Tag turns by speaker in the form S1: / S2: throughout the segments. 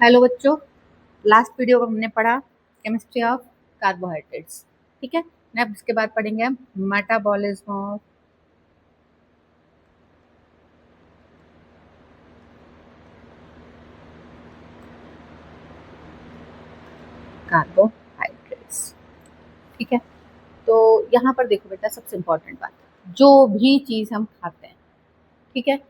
S1: Hello बच्चों, last video में हमने पढ़ा केमिस्ट्री ऑफ कार्बोहाइड्रेट्स। ठीक है, अब इसके बाद पढ़ेंगे हम मेटाबॉलिज्म ऑफ कार्बोहाइड्रेट्स। ठीक है, तो यहाँ पर देखो बेटा, सबसे इम्पोर्टेंट बात, जो भी चीज़ हम खाते हैं, ठीक है,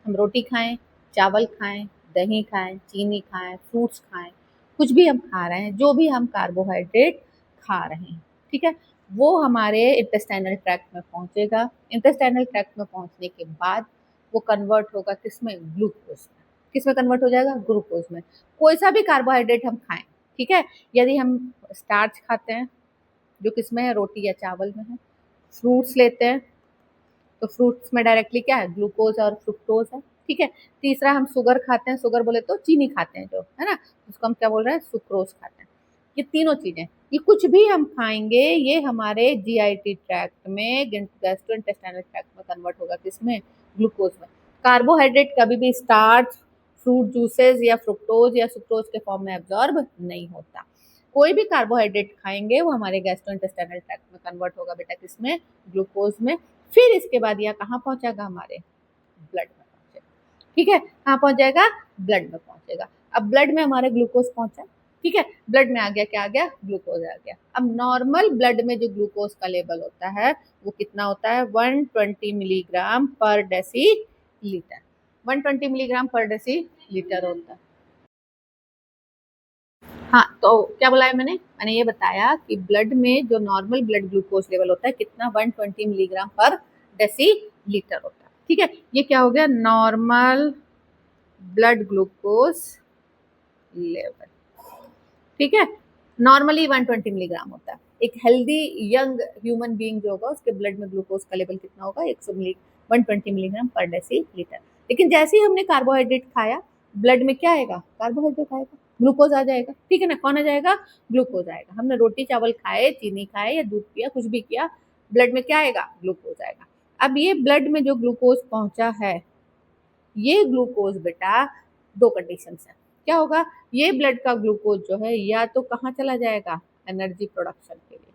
S1: हम रोटी खाएं, चावल खाएं, दही खाएं, चीनी खाएं, फ्रूट्स खाएं, कुछ भी हम खा रहे हैं, जो भी हम कार्बोहाइड्रेट खा रहे हैं, ठीक है, वो हमारे इंटेस्टाइनल ट्रैक्ट में पहुंचेगा। इंटेस्टाइनल ट्रैक्ट में पहुंचने के बाद वो कन्वर्ट होगा किसमें? ग्लूकोज में। किसमें कन्वर्ट हो जाएगा? ग्लूकोज में। कोई सा भी कार्बोहाइड्रेट हम खाएं, ठीक है, यदि हम स्टार्च खाते हैं जो किसमें है? रोटी या चावल में है। फ्रूट्स लेते हैं तो फ्रूट्स में डायरेक्टली क्या है? ग्लूकोज और फ्रुक्टोज है। ठीक है, तीसरा हम शुगर खाते हैं, शुगर बोले तो चीनी खाते हैं जो है ना, उसको हम क्या बोल रहे हैं? सुक्रोज खाते हैं। ये तीनों चीजें, ये कुछ भी हम खाएंगे, ये हमारे जीआईटी ट्रैक्ट में, गैस्ट्रोइंटेस्टाइनल ट्रैक्ट में कन्वर्ट होगा किसमें? ग्लूकोज में। कार्बोहाइड्रेट कभी भी स्टार्च, फ्रूट जूसेस या फ्रुक्टोज या सुक्रोज के फॉर्म में एब्जॉर्ब नहीं होता। कोई भी कार्बोहाइड्रेट खाएंगे वो हमारे गैस्ट्रोइंटेस्टाइनल ट्रैक्ट में कन्वर्ट होगा बेटा किसमें? ग्लूकोज में। फिर इसके बाद यह कहाँ पहुंचेगा? हमारे ब्लड में पहुंचेगा। ठीक है, कहाँ पहुंच जाएगा? ब्लड में पहुंचेगा। अब ब्लड में हमारे ग्लूकोज पहुंचा, ठीक है, ब्लड में आ गया, क्या आ गया? ग्लूकोज आ गया। अब नॉर्मल ब्लड में जो ग्लूकोज का लेवल होता है वो कितना होता है? 120 मिलीग्राम पर डेसी लीटर। 120 मिलीग्राम पर डेसी लीटर होता है। हाँ, तो क्या बोला है मैंने ये बताया कि ब्लड में जो नॉर्मल ब्लड ग्लूकोज लेवल होता है कितना? 120 मिलीग्राम पर डेसी लीटर होता है। ठीक है, ये क्या हो गया? Normal blood glucose level. ठीक है, नॉर्मली 120 मिलीग्राम होता है। एक हेल्दी यंग ह्यूमन बीइंग जो होगा उसके ब्लड में ग्लूकोज का लेवल कितना होगा? 120 मिलीग्राम पर डेसी लीटर। लेकिन जैसे ही हमने कार्बोहाइड्रेट खाया, ब्लड में क्या आएगा? कार्बोहाइड्रेट आएगा, ग्लूकोज आ जाएगा। ठीक है ना, कौन आ जाएगा? ग्लूकोज आएगा। हमने रोटी चावल खाए, चीनी खाए या दूध पिया, कुछ भी किया, ब्लड में क्या आएगा? ग्लूकोज आएगा। अब ये ब्लड में जो ग्लूकोज पहुंचा है, ये ग्लूकोज बेटा दो कंडीशन है। क्या होगा? ये ब्लड का ग्लूकोज जो है या तो कहाँ चला जाएगा? एनर्जी प्रोडक्शन के लिए।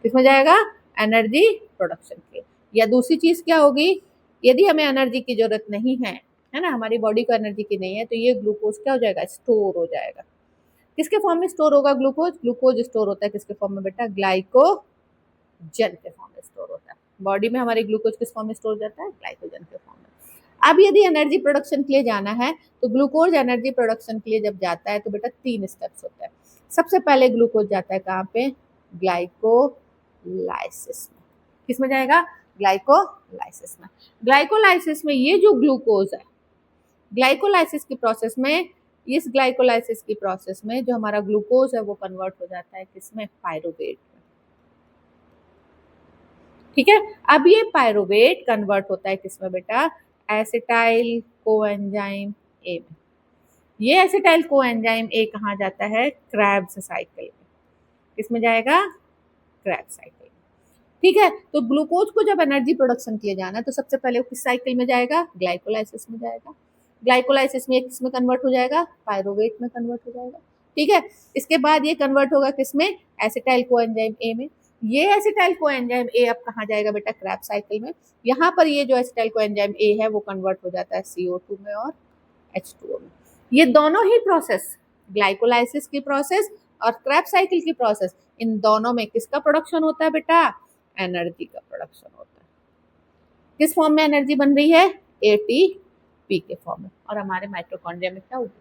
S1: किसमें जाएगा? एनर्जी प्रोडक्शन के। या दूसरी चीज क्या होगी? यदि हमें एनर्जी की जरूरत नहीं है ना, हमारी बॉडी को एनर्जी की नहीं है, तो ये ग्लूकोज क्या हो जाएगा? स्टोर हो जाएगा। किसके फॉर्म में स्टोर होगा ग्लूकोज? ग्लूकोज स्टोर होता है किसके फॉर्म में बेटा? ग्लाइकोजन के फॉर्म में स्टोर होता है। बॉडी में हमारे ग्लूकोज किस फॉर्म में स्टोर हो जाता है? ग्लाइकोजन के फॉर्म में। अब यदि एनर्जी प्रोडक्शन के लिए जाना है तो ग्लूकोज एनर्जी प्रोडक्शन के लिए जब जाता है तो बेटा 3 स्टेप्स होते हैं। सबसे पहले ग्लूकोज जाता है कहाँ पे? ग्लाइकोलाइसिस में। किसमें जाएगा? ग्लाइकोलाइसिस में। ग्लाइकोलाइसिस में ये जो ग्लूकोज है, ग्लाइकोलाइसिस की प्रोसेस में, इस ग्लाइकोलाइसिस की प्रोसेस में जो हमारा ग्लूकोज है वो कन्वर्ट हो जाता है किसमें? पायरुवेट में। ठीक है, अब ये पायरुवेट कन्वर्ट होता है किसमें बेटा? एसिटाइल कोएंजाइम ए में। ये एसिटाइल कोएंजाइम ए कहाँ जाता है? क्रेब्स साइकिल में। किसमें जाएगा? क्रेब्स साइकिल में। ठीक है, तो ग्लूकोज को जब एनर्जी प्रोडक्शन किए जाना है तो सबसे पहले वो किस साइकिल में जाएगा? ग्लाइकोलाइसिस में जाएगा। ग्लाइकोलाइसिस में किसमें कन्वर्ट हो जाएगा? पायरुवेट में कन्वर्ट हो जाएगा। ठीक है, इसके बाद ये कन्वर्ट होगा किसमें? एसिटाइल कोएंजाइम ए में। ये एसिटाइल कोएंजाइम ए अब कहाँ जाएगा बेटा? क्रेब्स साइकिल में। यहाँ पर ये जो एसिटाइल कोएंजाइम ए है वो कन्वर्ट हो जाता है CO2 में और H2O में। ये दोनों ही प्रोसेस, ग्लाइकोलाइसिस की प्रोसेस और क्रेब्स साइकिल की प्रोसेस, इन दोनों में किसका प्रोडक्शन होता है बेटा? एनर्जी का प्रोडक्शन होता है। किस फॉर्म में एनर्जी बन रही है? ATP के फॉर्म में, और हमारे माइटोकॉन्ड्रिया में क्या होगी?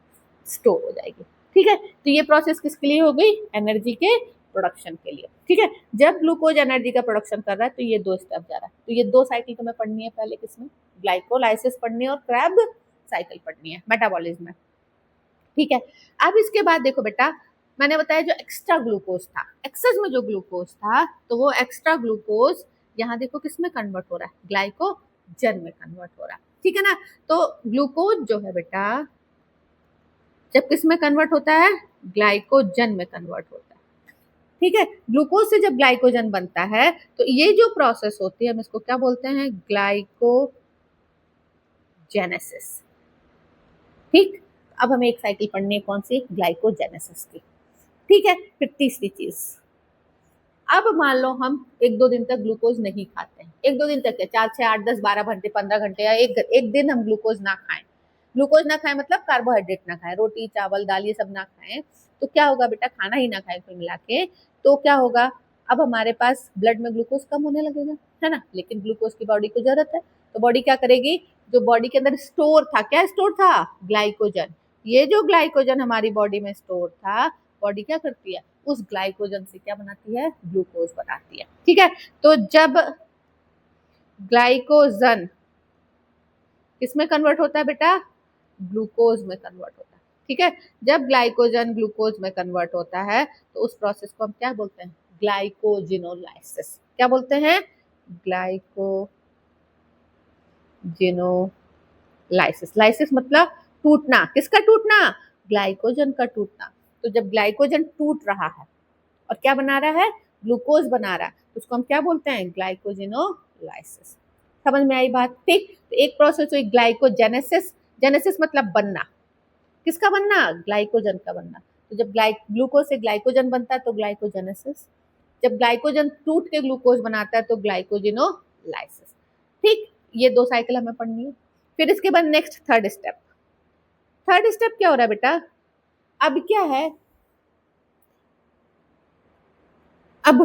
S1: स्टोर हो जाएगी। ठीक है, तो ये प्रोसेस किसके लिए हो गई? एनर्जी के प्रोडक्शन के लिए। ठीक है, जब ग्लूकोज एनर्जी का प्रोडक्शन कर रहा है तो ये दो स्टेप जा रहा है, तो ये दो साइकिल तुम्हें पढ़नी है पहले किसमें? ग्लाइकोलाइसिस पढ़नी है और क्रेब साइकिल पढ़नी है मेटाबॉलिज्म में। ठीक है, अब इसके बाद देखो बेटा, मैंने बताया जो एक्स्ट्रा ग्लूकोज था, एक्सेस में जो ग्लूकोज था, तो वो एक्स्ट्रा ग्लूकोज यहाँ देखो किसमें कन्वर्ट हो रहा है? ग्लाइकोजन में कन्वर्ट हो रहा है। ठीक है ना, तो ग्लूकोज जो है बेटा जब किस में कन्वर्ट होता है? ग्लाइकोजन में कन्वर्ट होता है। ठीक है, ग्लूकोज से जब ग्लाइकोजन बनता है तो ये जो प्रोसेस होती है हम इसको क्या बोलते हैं? ग्लाइकोजेनेसिस। ठीक, अब हमें एक साइकिल पढ़नी है, कौन सी? ग्लाइकोजेनेसिस की। ठीक है, फिर तीसरी चीज, अब मान लो हम 1-2 दिन तक ग्लूकोज नहीं खाते हैं, 1-2 दिन तक, 4, 6, 8, 10, 12 घंटे, 15 घंटे, या एक दिन हम ग्लूकोज ना खाएं। ग्लूकोज ना खाएं मतलब कार्बोहाइड्रेट ना खाएं, रोटी चावल दाल ये सब ना खाएं, तो क्या होगा बेटा? खाना ही ना खाएं कुल मिला के, तो क्या होगा? अब हमारे पास ब्लड में ग्लूकोज कम होने लगेगा, है ना? लेकिन ग्लूकोज की बॉडी को जरूरत है, तो बॉडी क्या करेगी? जो बॉडी के अंदर स्टोर था, क्या स्टोर था? ग्लाइकोजन। ये जो ग्लाइकोजन हमारी बॉडी में स्टोर था, बॉडी क्या करती है? उस ग्लाइकोजन से क्या बनाती है? ग्लूकोज बनाती है। ठीक है, तो जब ग्लाइकोजन किसमें कन्वर्ट होता है बेटा? ग्लूकोज में कन्वर्ट होता है। ठीक है, जब ग्लाइकोजन ग्लूकोज में कन्वर्ट होता है तो उस प्रोसेस को हम क्या बोलते हैं? ग्लाइकोजिनोलाइसिस। क्या बोलते हैं? ग्लाइकोजिनोलाइसिस। लाइसिस मतलब टूटना, किसका टूटना? ग्लाइकोजन का टूटना। तो जब ग्लाइकोजन टूट रहा है और क्या बना रहा है? ग्लूकोज बना रहा है, तो उसको हम क्या बोलते हैं? ग्लाइकोजिनोलाइसिस। समझ में आई बात? ठीक, तो एक प्रोसेस हुई ग्लाइकोजेनेसिस। जेनेसिस मतलब बनना, किसका बनना? ग्लाइकोजन का बनना। तो जब ग्लूकोज से ग्लाइकोजन बनता है तो ग्लाइकोजेनेसिस, जब ग्लाइकोजन टूट के ग्लूकोज बनाता है तो ग्लाइकोजिनोलाइसिस। ठीक, ये 2 साइकिल हमें पढ़नी है। फिर इसके बाद next third step. Third step क्या हो रहा है बेटा? अब क्या है? अब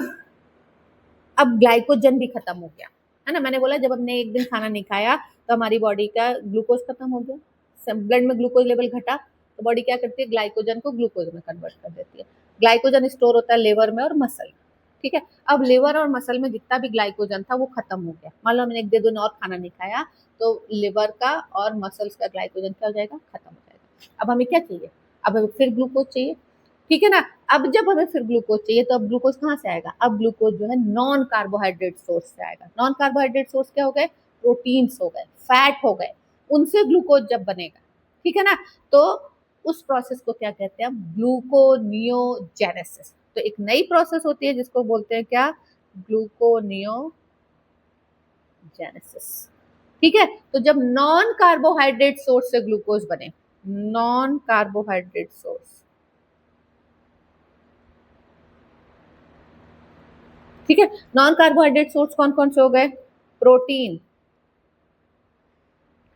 S1: ग्लाइकोजन भी खत्म हो गया, है ना? मैंने बोला जब हमने एक दिन खाना नहीं खाया तो हमारी बॉडी का ग्लूकोज खत्म हो गया, ब्लड में ग्लूकोज लेवल घटा, तो बॉडी क्या करती है? ग्लाइकोजन को ग्लूकोज में कन्वर्ट कर देती है। ग्लाइकोजन स्टोर होता है लिवर में और मसल। ठीक है, अब लिवर और मसल में जितना भी ग्लाइकोजन था वो खत्म हो गया। मान लो हमने एक दिन और खाना नहीं खाया तो लिवर का और मसल्स का ग्लाइकोजन क्या हो जाएगा? खत्म हो जाएगा। अब हमें क्या चाहिए? अब हमें फिर ग्लूकोज चाहिए। ठीक है ना? अब जब हमें फिर ग्लूकोज चाहिए तो अब ग्लूकोज कहाँ से आएगा? अब ग्लूकोज जो है नॉन कार्बोहाइड्रेट सोर्स से आएगा। नॉन कार्बोहाइड्रेट सोर्स क्या हो गए? प्रोटीन्स हो गए, फैट हो गए, उनसे ग्लूकोज जब बनेगा, ठीक है ना? तो उस प्रोसेस को क्या कहते हैं? ग्लूकोनियोजेनेसिस। तो एक नई प्रोसेस होती है जिसको बोलते हैं क्या? ग्लूकोनियोजेनेसिस। ठीक है, तो जब नॉन कार्बोहाइड्रेट सोर्स से ग्लूकोज बने, नॉन कार्बोहाइड्रेट सोर्स, ठीक है, नॉन कार्बोहाइड्रेट सोर्स कौन कौन से हो गए? प्रोटीन।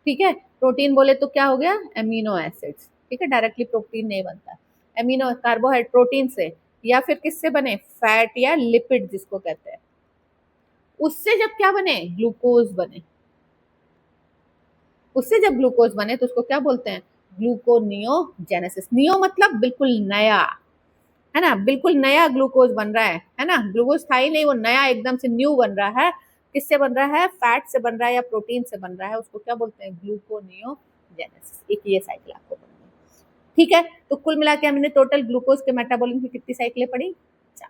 S1: ठीक है, प्रोटीन बोले तो क्या हो गया? Amino acids. ठीक है, डायरेक्टली प्रोटीन नहीं बनता, एमिनो कार्बोहाइड्रेट प्रोटीन से, या फिर किससे बने? फैट या लिपिड जिसको कहते हैं, उससे जब क्या बने? ग्लूकोज बने। उससे जब ग्लूकोज बने तो उसको क्या बोलते हैं? ग्लूकोनियोजेनेसिस। नियो मतलब बिल्कुल नया, है ना? बिल्कुल नया ग्लूकोज बन रहा है ना? ग्लूकोज था ही नहीं, वो नया एकदम से न्यू बन रहा है। किससे बन रहा है? फैट से बन रहा है या प्रोटीन से बन रहा है, उसको क्या बोलते हैं? ग्लूकोनियोजेनेसिस। एक ये साइकिल आपको पढ़नी है। ठीक है, तो कुल मिला के हमने टोटल ग्लूकोज के मेटाबॉलिज्म की कितनी साइकिलें पढ़ी? 4।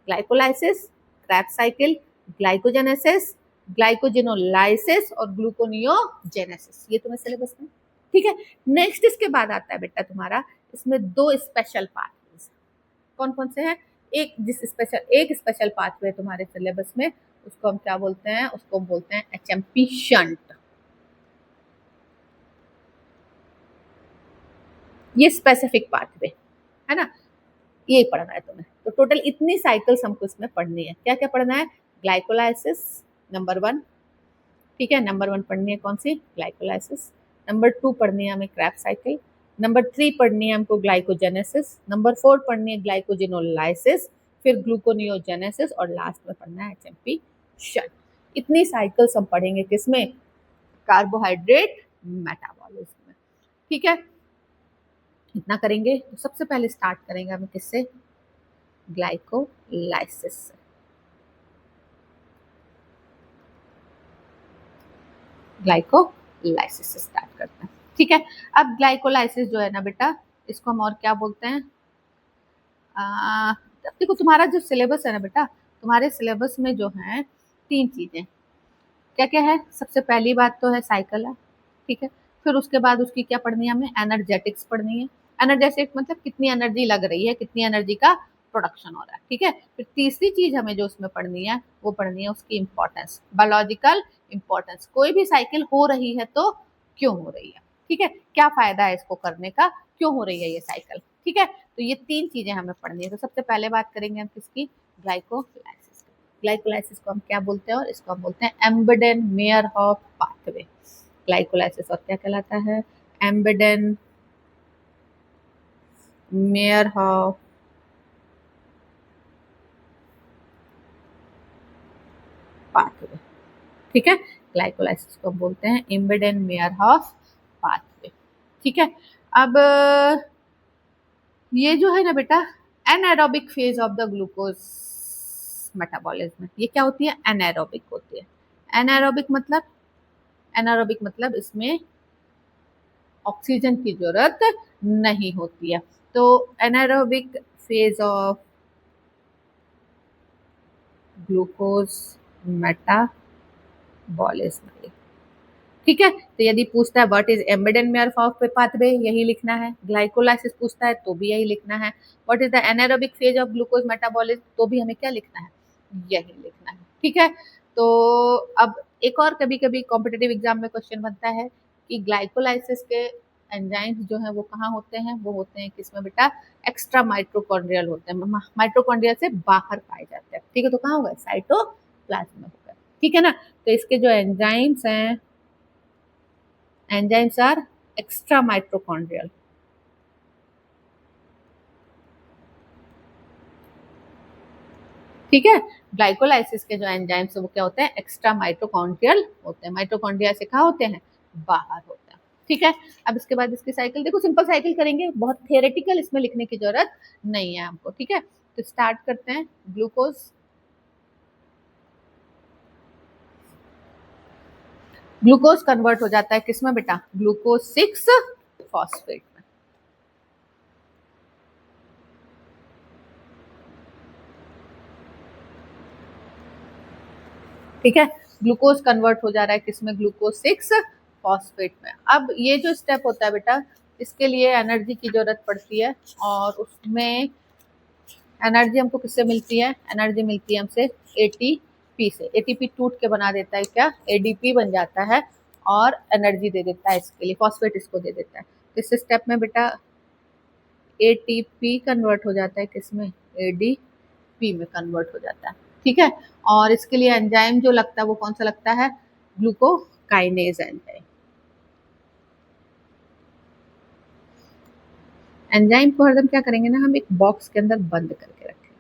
S1: Glycolysis, Krebs cycle, glycogenesis, glycogenolysis और ग्लूकोनियोजेनेसिस। ये तुम्हें सिलेबस में। ठीक है, नेक्स्ट इसके बाद आता है बेटा तुम्हारा, इसमें 2 स्पेशल पार्ट। कौन कौन से हैं? एक स्पेशल पाथवे तुम्हारे सिलेबस में, उसको हम क्या बोलते हैं? उसको हम बोलते हैं एचएमपी शंट। ये स्पेसिफिक पाथवे है ना, ये पढ़ना है तुम्हें। तो टोटल इतनी साइकिल्स हमको इसमें पढ़नी है। क्या क्या पढ़ना है? ग्लाइकोलाइसिस नंबर 1, ठीक है, नंबर 1 पढ़नी है कौन सी? ग्लाइकोलाइसिस। नंबर 2 पढ़नी है हमें क्रेब्स साइकिल। नंबर 3 पढ़नी है हमको ग्लाइकोजेनेसिस। नंबर 4 पढ़नी है ग्लाइकोजिनोलाइसिस, फिर ग्लूकोनियोजेनेसिस और लास्ट में पढ़ना है एचएमपी शन। इतनी साइकिल्स हम पढ़ेंगे किसमें? कार्बोहाइड्रेट मेटाबॉलिज्म में। ठीक है, इतना करेंगे। तो सबसे पहले स्टार्ट करेंगे हम किससे? ग्लाइकोलाइसिस से। ग्लाइकोलाइसिस से स्टार्ट करते हैं। ठीक है, अब ग्लाइकोलाइसिस जो है ना बेटा, इसको हम और क्या बोलते हैं? देखो तुम्हारा जो सिलेबस है ना बेटा, तुम्हारे सिलेबस में जो है 3 चीजें क्या क्या है? सबसे पहली बात तो है साइकिल है, ठीक है। फिर उसके बाद उसकी क्या पढ़नी है हमें? एनर्जेटिक्स पढ़नी है। एनर्जेटिक मतलब कितनी एनर्जी लग रही है, कितनी एनर्जी का प्रोडक्शन हो रहा है, ठीक है। फिर तीसरी चीज हमें जो उसमें पढ़नी है वो पढ़नी है उसकी इंपॉर्टेंस, बायोलॉजिकल इंपॉर्टेंस। कोई भी साइकिल हो रही है तो क्यों हो रही है, ठीक है, क्या फायदा है इसको करने का, क्यों हो रही है ये साइकिल। ठीक है, तो ये 3 चीजें हमें पढ़नी है। तो सबसे पहले बात करेंगे हम किसकी, ग्लाइकोलाइसिस। ग्लाइकोलाइसिस को हम क्या बोलते हैं, और इसको हम बोलते हैं एम्बेडेन मेयरहॉफ पाथवे। ग्लाइकोलाइसिस और क्या कहलाता है, एम्बेडेन मेयरहॉफ पाथवे। ठीक है, ग्लाइकोलाइसिस को बोलते हैं एम्बेडेन मेयरहॉफ पाथवे। ठीक है, अब ये जो है ना बेटा, anaerobic phase of the glucose metabolism, ये क्या होती है, एनारोबिक होती है। एनारोबिक मतलब, एनारोबिक मतलब इसमें ऑक्सीजन की जरूरत नहीं होती है। तो anaerobic phase of glucose metabolism. ठीक है, तो यदि पूछता है व्हाट इज एम्बेडेड मेयरहॉफ पाथवे, यही लिखना है। ग्लाइकोलाइसिस पूछता है तो भी यही लिखना है। What is the anaerobic phase of glucose metabolism, तो भी हमें क्या लिखना है, यही लिखना है। ठीक है, तो अब एक और कभी कभी कॉम्पिटिटिव एग्जाम में क्वेश्चन बनता है कि ग्लाइकोलाइसिस के एंजाइम्स जो है वो कहाँ होते हैं, वो होते हैं किसमें बेटा, एक्स्ट्रा माइट्रोकॉन्ड्रियल होते हैं, माइट्रोकॉन्ड्रिया से बाहर पाए जाते हैं। ठीक है, तो कहाँ होगा, साइटोप्लाज्म में होगा। ठीक है ना, तो इसके जो एंजाइम्स हैं, enzymes are extra mitochondrial। ठीक है, ग्लाइकोलाइसिस के जो एंजाइम्स वो क्या होते हैं, एक्स्ट्रा माइटोकॉन्ड्रियल होते हैं। माइटोकॉन्ड्रिया से कहाँ होते हैं, बाहर होते हैं। ठीक है, अब इसके बाद इसकी साइकिल देखो, सिंपल साइकिल करेंगे, बहुत थियोरेटिकल इसमें लिखने की जरूरत नहीं है हमको। ठीक है, तो स्टार्ट करते हैं। ग्लूकोज, ग्लूकोज कन्वर्ट हो जाता है किसमें बेटा, ग्लूकोज 6 फॉस्फेट में। ठीक है, ग्लूकोज कन्वर्ट हो जा रहा है किसमें, ग्लूकोज 6 फॉस्फेट में। अब ये जो स्टेप होता है बेटा, इसके लिए एनर्जी की जरूरत पड़ती है, और उसमें एनर्जी हमको किससे मिलती है, एनर्जी मिलती है हमसे एटीपी से। एटीपी टूट के बना देता है क्या, एडीपी बन जाता है, और एनर्जी दे देता है इसके लिए, फॉस्फेट इसको दे देता है। इस स्टेप में बेटा एटीपी कन्वर्ट हो जाता है किसमें, एडीपी में कन्वर्ट हो जाता है। ठीक है, और इसके लिए एंजाइम जो लगता है वो कौन सा लगता है, ग्लूकोकाइनेज एंजाइम। एंजाइम को हरदम क्या करेंगे ना, हम एक बॉक्स के अंदर बंद करके रखेंगे।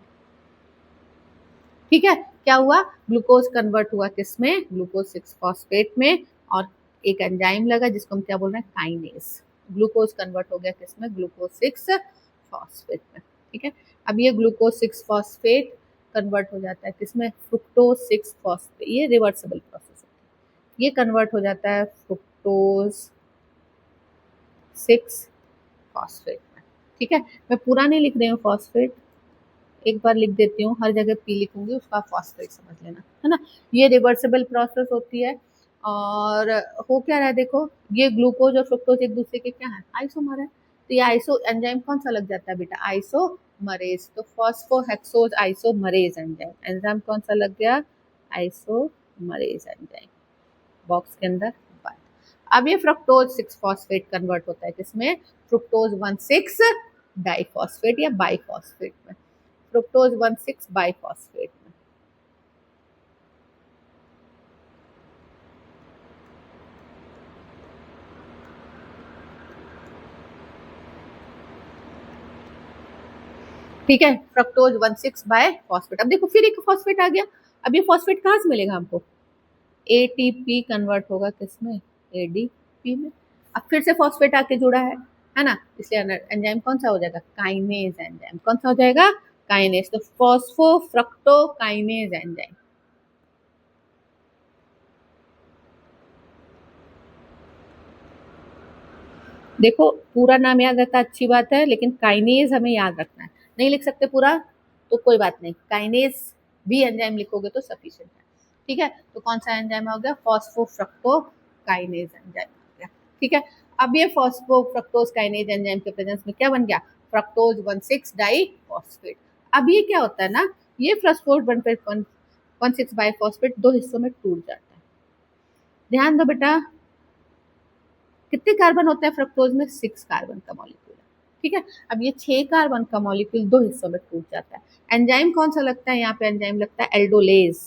S1: ठीक है, क्या हुआ, ग्लूकोज कन्वर्ट हुआ किसमें, ग्लूकोज 6 फॉस्फेट में, और एक एंजाइम लगा जिसको हम क्या बोल रहे हैं, काइनेज। ग्लूकोज कन्वर्ट हो गया किसमें, ग्लूकोज 6 फॉस्फेट में। ठीक है, अब ये ग्लूकोज 6 फॉस्फेट कन्वर्ट हो जाता है किसमें, फ्रुक्टोज 6 फॉस्फेट। ये रिवर्सिबल प्रोसेस है, ये कन्वर्ट हो जाता है फ्रुक्टोज 6 फॉस्फेट में। ठीक है, मैं पूरा नहीं लिख रही हूँ फॉस्फेट, एक बार लिख देती हूँ, हर जगह पी लिखूंगी, उसका फॉस्फेट समझ लेना, है ना। ये रिवर्सिबल प्रोसेस होती है, और हो क्या रहा है देखो, ये ग्लूकोज और फ्रुक्टोज एक दूसरे के क्या है, आइसोमर है। तो ये आइसो एंजाइम कौन सा लग जाता है बेटा, आइसोमरेज। तो फॉस्फोहेक्सोज आइसोमरेज एंजाइम, एंजाइम कौन सा लग गया, आइसोमरेज एंजाइम, बॉक्स के अंदर बंद। अब ये फ्रुक्टोज 6 फॉस्फेट कन्वर्ट होता है किसमें, फ्रुक्टोज 1,6 डाइफॉस्फेट या बाइफॉस्फेट में, फ्रुक्टोज 1,6 बाइफॉस्फेट में। ठीक है, फ्रक्टोज 1,6 बाइफॉस्फेट। अब देखो फिर एक फॉस्फेट आ गया, अब ये फॉस्फेट कहाँ से मिलेगा हमको, एटीपी कन्वर्ट होगा किसमें, एडीपी में। अब फिर से फॉस्फेट आके जुड़ा है ना, इसलिए एंजाइम कौन सा हो जाएगा, काइनेज एंजाइम। कौन सा हो जाएगा, काइनेज। तो फॉस्फोफ्रक्टोकाइनेज एंजाइम। देखो पूरा नाम याद रहता है अच्छी बात है, लेकिन काइनेज हमें याद रखना है। नहीं लिख सकते पूरा तो कोई बात नहीं, काइनेज भी एंजाइम लिखोगे तो सफिशिएंट है। ठीक है, तो कौन सा एंजाइम हो गया, फॉस्फोफ्रक्टोकाइनेज एंजाइम हो गया। ठीक है, अब ये फॉस्फोफ्रक्टोज काइनेज एंजाइम के प्रेजेंस में क्या बन गया, फ्रक्टोज 1,6 डाइफॉस्फेट। अब ये क्या होता है ना, ये फ्रक्टोज 1,6 बाइफॉस्फेट दो हिस्सों में टूट जाता है। ध्यान दो बेटा, कितने कार्बन होते हैं फ्रक्टोज में? 6 कार्बन का मॉलिक्यूल है, ठीक है। अब ये 6 कार्बन का मॉलिक्यूल 2 हिस्सों में टूट जाता है। एंजाइम कौन सा लगता है यहाँ पे? एंजाइम लगता है एल्डोलेज,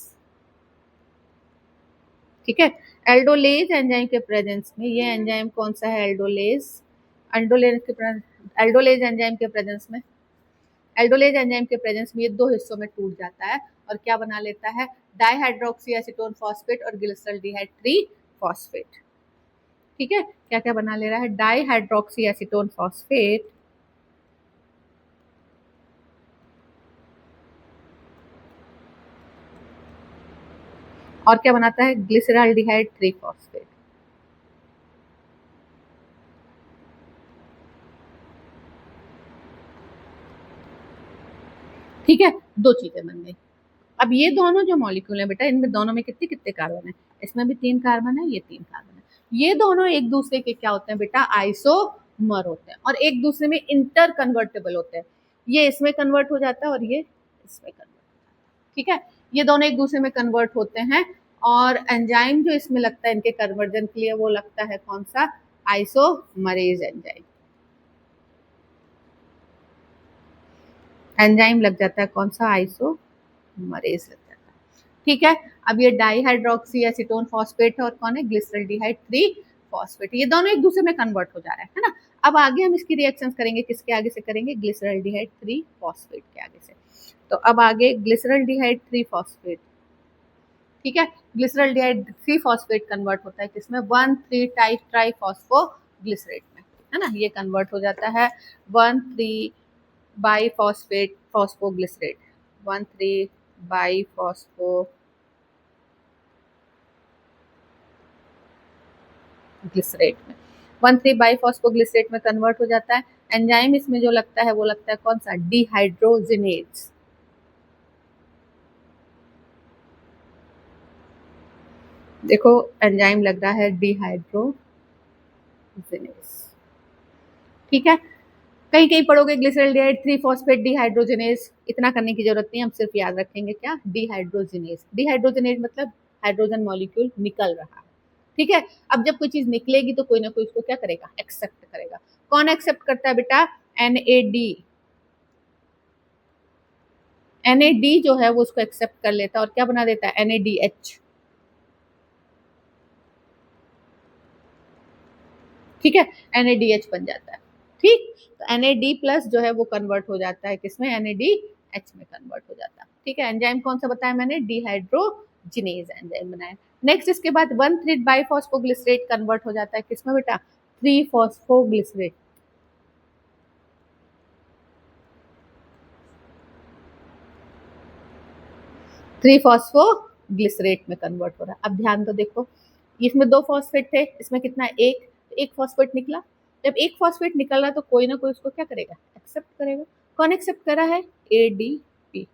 S1: ठीक है। एल्डोलेज एंजाइम के प्रेजेंस में, ये एंजाइम कौन सा है? एल्डोलेज। एल्डोलेज एंजाइम के प्रेजेंस में, एल्डोलेज एंजाइम के प्रेजेंस में ये 2 हिस्सों में टूट जाता है और क्या बना लेता है? डाइहाइड्रोक्सी एसीटोन फॉस्फेट और ग्लिसरॉल्डिहाइड 3 फॉस्फेट, ठीक है। क्या क्या बना ले रहा है? डाइहाइड्रोक्सी एसीटोन फॉस्फेट और क्या बनाता है? ग्लिसरॉल्डिहाइड 3 फॉस्फेट, ठीक है। 2 चीजें बन गई। अब ये दोनों जो मॉलिक्यूल है बेटा, इनमें दोनों में कितने कितने कार्बन है? इसमें भी 3 कार्बन है, ये 3 कार्बन है। ये दोनों एक दूसरे के क्या होते हैं बेटा? आइसोमर होते हैं और एक दूसरे में इंटर कन्वर्टेबल होते हैं। ये इसमें कन्वर्ट हो जाता है और ये इसमें कन्वर्ट हो जाता है, ठीक है। ये दोनों एक दूसरे में कन्वर्ट होते हैं और एंजाइम जो इसमें लगता है इनके कन्वर्जन के लिए, वो लगता है कौन सा? Isomerase enzyme. एंजाइम लग जाता है कौन सा? आइसोमरेज लग जाता है, ठीक है। अब ये डाइहाइड्रोक्सी एसीटोन फॉस्फेट है और कौन है? Glyceraldehyde 3 phosphate. ये दोनों एक दूसरे में कन्वर्ट हो जा रहा है ना। अब आगे हम इसकी रिएक्शंस करेंगे, किसके आगे से करेंगे? ग्लिसरॉल्डिहाइड 3 फॉस्फेट के आगे से। तो अब आगे ग्लिसरॉल्डिहाइड 3 फॉस्फेट, ठीक है। ग्लिसरॉल्डिहाइड 3 फॉस्फेट कन्वर्ट होता है किसमें? 1,3 टाइप ट्राई फॉस्फोग्लिसरेट में, है ना। ये कन्वर्ट हो जाता है 1,3 by phosphate phosphoglycerate, 1,3 by phosphoglycerate में, 1,3 बाई फॉस्फोग्लिसरेट में कन्वर्ट हो जाता है। एंजाइम इसमें जो लगता है वो लगता है कौन सा? डिहाइड्रोजिनेज, देखो एंजाइम लग रहा है डिहाइड्रोजिनेज, ठीक है। कहीं कहीं पढ़ोगे ग्लिसरॉल्डिहाइड 3 फॉस्फेट डिहाइड्रोजिनेज, इतना करने की जरूरत नहीं, हम सिर्फ याद रखेंगे क्या? डिहाइड्रोजिनेज। डिहाइड्रोजिनेज मतलब हाइड्रोजन मॉलिक्यूल निकल रहा है, ठीक है। अब जब कोई चीज निकलेगी तो कोई ना कोई उसको क्या करेगा? एक्सेप्ट करेगा। कौन एक्सेप्ट करता है बेटा? NAD। NAD जो है वो उसको एक्सेप्ट कर लेता है और क्या बना देता है? NADH, ठीक है। NADH बन जाता है, ठीक। तो NAD प्लस जो है वो कन्वर्ट हो जाता है किसमें? NADH में कन्वर्ट हो जाता है, ठीक है। एंजाइम कौन सा बताया मैंने? डिहाइड्रोजिनेज एंजाइम बनाया। नेक्स्ट इसके बाद 1,3 बाइफॉस्फोग्लिसरेट कन्वर्ट हो जाता है किसमें बेटा? 3 फॉस्फोग्लिसरेट, 3 फॉस्फोग्लिसरेट में कन्वर्ट हो रहा है। अब ध्यान तो देखो, इसमें 2 फॉस्फेट थे, इसमें कितना? एक फॉस्फेट निकला। जब एक फॉस्फेट निकल रहा तो कोई ना कोई उसको क्या करेगा? एक्सेप्ट करेगा। कौन एक्सेप्ट कर रहा है? ADP।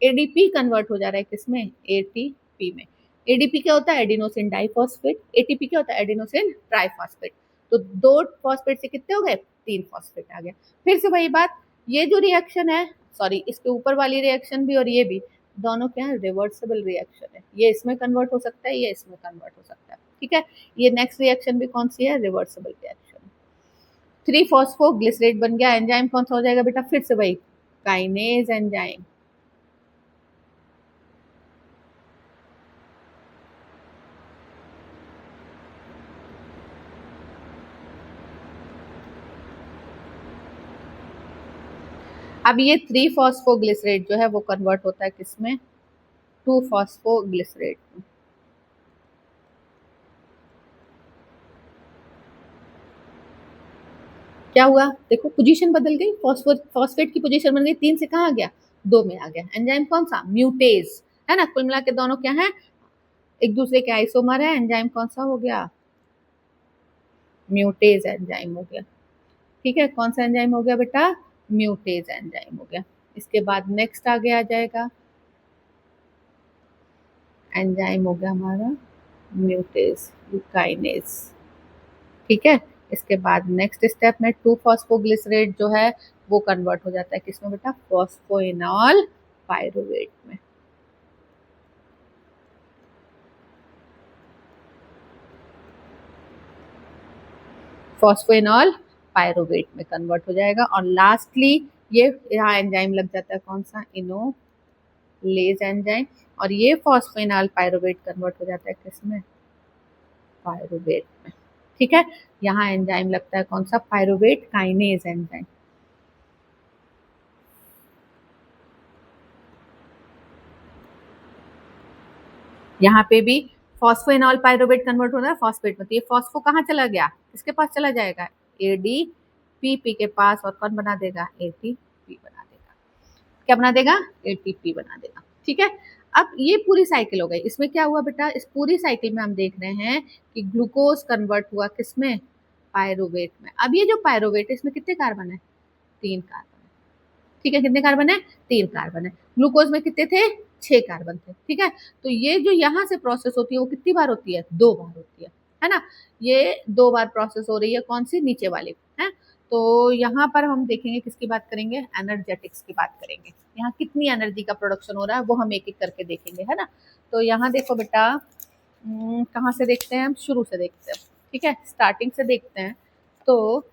S1: ADP कन्वर्ट हो जा रहा है किसमें? ATP में। ADP क्या होता है? Adenosine diphosphate. ATP क्या होता है? Adenosine triphosphate. तो 2 फॉस्फेट से कितने हो गए? 3 फॉस्फेट आ गया। फिर से वही बात, ये जो रिएक्शन है, सॉरी इसके ऊपर वाली रिएक्शन भी और ये भी, दोनों क्या है? रिवर्सिबल रिएक्शन है। ये इसमें कन्वर्ट हो सकता है, ये इसमें कन्वर्ट हो सकता है, ठीक है। ये नेक्स्ट रिएक्शन भी कौन सी है? Reversible reaction. 3 फॉस्फोग्लिसरेट बन गया। एंजाइम कौन सा हो जाएगा बेटा? फिर से वही, काइनेज एंजाइम। अब ये 3 फॉस्फोग्लिसरेट जो है वो कन्वर्ट होता है किसमें? 2 फॉस्फोग्लिसरेट में। क्या हुआ? देखो पोजीशन बदल गई, फॉस्फेट की पोजीशन बन गई, 3 से कहाँ आ गया? 2 में आ गया। एंजाइम कौन सा? म्यूटेज, है ना। कुल मिला के दोनों क्या है? एक दूसरे के आइसोमर है। एंजाइम कौन सा हो गया? म्यूटेज एंजाइम हो गया, ठीक है। कौन सा एंजाइम हो गया बेटा? म्यूटेज एंजाइम हो गया। इसके बाद नेक्स्ट आगे आ जाएगा, एंजाइम हो गया हमारा म्यूटेज काइनेज, ठीक है। इसके बाद नेक्स्ट स्टेप में 2 फॉस्फोग्लिसरेट जो है वो कन्वर्ट हो जाता है किसमें बेटा? फॉस्फोइनॉल पायरुवेट में। फॉस्फेनॉल पायरुवेट में कन्वर्ट हो जाएगा। और लास्टली ये यहाँ एंजाइम लग जाता है कौन सा, इनोलेज एंजाइम, और ये फॉस्फेनॉल पायरुवेट कन्वर्ट हो जाता है किसमें, पायरुवेट में। ठीक है, यहाँ एंजाइम लगता है कौन सा, पायरुवेट काइनेज एंजाइम। यहाँ पे भी फॉस्फेनॉल पायरुवेट कन्वर्ट होना है फॉस्फेट में, तो ये फॉस्फो कहाँ चला गया, किसके पास चला जाएगा, ADP के पास, और कौन बना देगा, ATP बना देगा। क्या बना देगा, ATP बना देगा। ठीक है, अब ये पूरी साइकिल हो गई। इसमें क्या हुआ बेटा, इस पूरी साइकिल में हम देख रहे हैं कि ग्लूकोज कन्वर्ट हुआ किसमें, पायरुवेट में। अब ये जो पायरुवेट है इसमें कितने कार्बन है, 3 कार्बन है। ठीक है, कितने कार्बन है, 3 कार्बन है। ग्लूकोज में कितने थे, 6 कार्बन थे। ठीक है, तो ये जो यहाँ से प्रोसेस होती है वो कितनी बार होती है, 2 बार होती है ना। ये 2 बार प्रोसेस हो रही है, कौन सी, नीचे वाली है। तो यहाँ पर हम देखेंगे किसकी बात करेंगे, एनर्जेटिक्स की बात करेंगे। यहाँ कितनी एनर्जी का प्रोडक्शन हो रहा है वो हम एक एक करके देखेंगे, है ना। तो यहाँ देखो बेटा, कहाँ से देखते हैं हम, शुरू से देखते हैं। ठीक है, स्टार्टिंग से देखते हैं। तो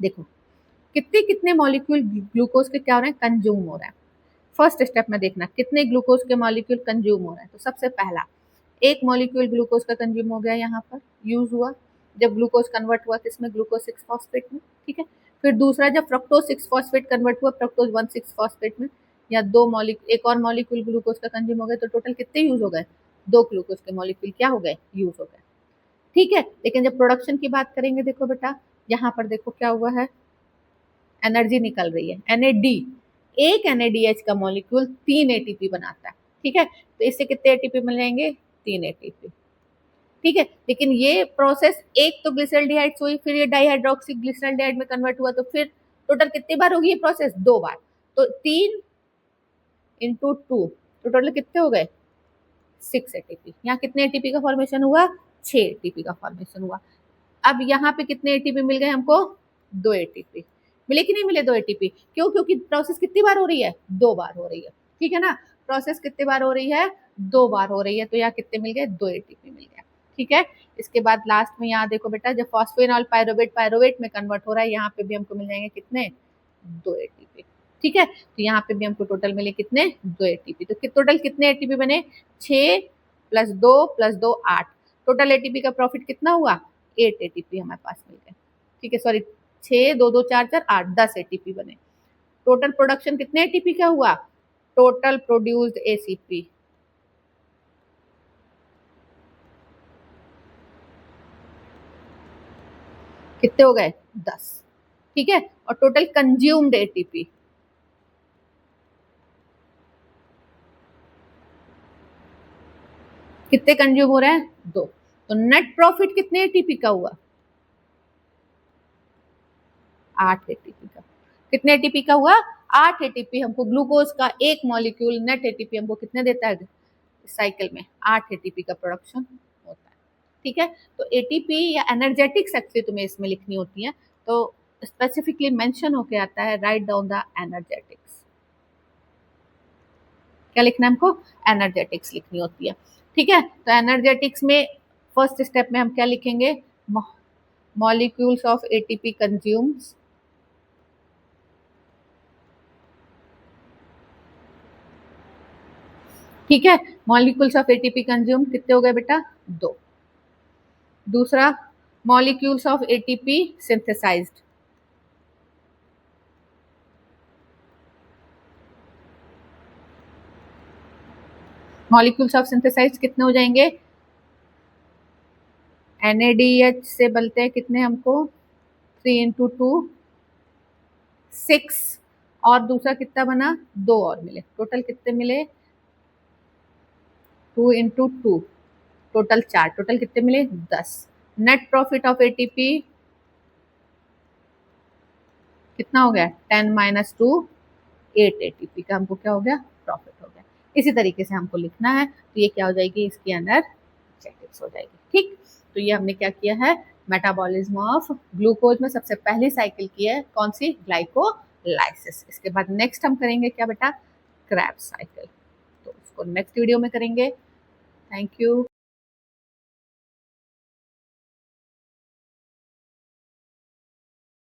S1: देखो कितने कितने मॉलिक्यूल ग्लूकोज के क्या हो रहे हैं, कंज्यूम हो रहे हैं। फर्स्ट स्टेप में देखना कितने ग्लूकोज के मॉलिक्यूल कंज्यूम हो रहे हैं। तो सबसे पहला एक मॉलिक्यूल ग्लूकोज का कंज्यूम हो गया, यहाँ पर यूज हुआ जब ग्लूकोज कन्वर्ट हुआ किसमें, ग्लूकोज 6 फॉस्फेट में। ठीक है, फिर दूसरा जब फ्रक्टोज 6 फॉस्फेट कन्वर्ट हुआ फ्रक्टोज 1,6 फॉस्फेट में, या एक और मॉलिक्यूल ग्लूकोज का कंज्यूम हो गया। तो टोटल कितने यूज हो गए, 2 ग्लूकोज के मॉलिक्यूल क्या हो गए, यूज हो गए। ठीक है, लेकिन जब प्रोडक्शन की बात करेंगे, देखो बेटा यहाँ पर देखो क्या हुआ है, एनर्जी निकल रही है, NAD, एक NADH का मॉलिक्यूल 3 ATP बनाता है। ठीक है, तो इससे कितने ATP मिल जाएंगे, 3 ATP। ठीक है, लेकिन ये प्रोसेस एक तो ग्लिसरॉल्डिहाइड से हुई, फिर ये डाइहाइड्रोक्सी ग्लिसरॉल्डिहाइड में कन्वर्ट हुआ, तो फिर टोटल कितनी बार होगी ये प्रोसेस, 2 बार। तो 3 × 2, तो टोटल कितने हो गए, 6 ATP। यहाँ कितने ATP का फॉर्मेशन हुआ, 6 ATP का फॉर्मेशन हुआ। अब यहाँ पे कितने ATP मिल गए हमको, 2 ATP मिले कि नहीं मिले, 2 ATP। क्यों, क्योंकि प्रोसेस कितनी बार हो रही है, 2 बार हो रही है। ठीक है ना, प्रोसेस कितनी बार हो रही है, 2 बार हो रही है। तो यहाँ कितने मिल गए, 2 ATP मिल गया। ठीक है, इसके बाद लास्ट में यहाँ देखो बेटा, जब फॉस्फेनॉल पायरुवेट में कन्वर्ट हो रहा है, यहाँ पे भी हमको मिल जाएंगे कितने, 2 ATP। ठीक है, तो यहाँ पे भी हमको टोटल मिले कितने, 2 ATP। तो टोटल कितने ATP बने, 6 + 2 + 2 8। टोटल ATP का प्रॉफिट कितना हुआ, 8 ATP हमारे पास मिल गए। ठीक है, सॉरी 6 2 2 4 4 8 10 ATP बने। टोटल प्रोडक्शन कितने ATP का हुआ, टोटल प्रोड्यूस्ड ACP कितने हो गए, 10। ठीक है, और टोटल कंज्यूम्ड ATP कितने कंज्यूम हो रहे हैं, 2। तो नेट प्रॉफिट कितने ATP का हुआ, 8 ATP का। कितने ATP का हुआ, 8 ATP। हमको ग्लूकोज का एक मॉलिक्यूल नेट ATP हमको कितने देता है, साइकिल में 8 ATP का प्रोडक्शन होता है। ठीक है, तो ATP या एनर्जेटिक्स एक्चुअली तुम्हें इसमें लिखनी होती है, तो स्पेसिफिकली मेंशन होके आता है, राइट डाउन द एनर्जेटिक्स। क्या लिखना है हमको, एनर्जेटिक्स लिखनी होती है। ठीक है, तो एनर्जेटिक्स में फर्स्ट स्टेप में हम क्या लिखेंगे, मॉलिक्यूल्स ऑफ ATP कंज्यूम्स, ठीक है, मॉलिक्यूल्स ऑफ ATP कंज्यूम कितने हो गए बेटा, 2। दूसरा molecules of ATP synthesized, molecules of synthesized कितने हो जाएंगे, NADH से बनते हैं कितने हमको, 3 × 2 6, और दूसरा कितना बना, 2 और मिले। टोटल कितने मिले, 2 × 2 टोटल 4। टोटल कितने मिले, 10। नेट प्रॉफिट ऑफ ATP कितना हो गया, 10 - 2 8 ATP का हमको क्या हो गया, प्रॉफिट हो गया। इसी तरीके से हमको लिखना है, तो ये क्या हो जाएगी, इसके अंदर एनर्जेटिक्स हो जाएगी। ठीक, तो ये हमने क्या किया है, मेटाबॉलिज्म ऑफ ग्लूकोज में सबसे पहली साइकिल की है कौन सी, ग्लाइकोलाइसिस। इसके बाद नेक्स्ट हम करेंगे क्या बेटा, क्रेब्स साइकिल। तो उसको नेक्स्ट वीडियो में करेंगे। Thank you.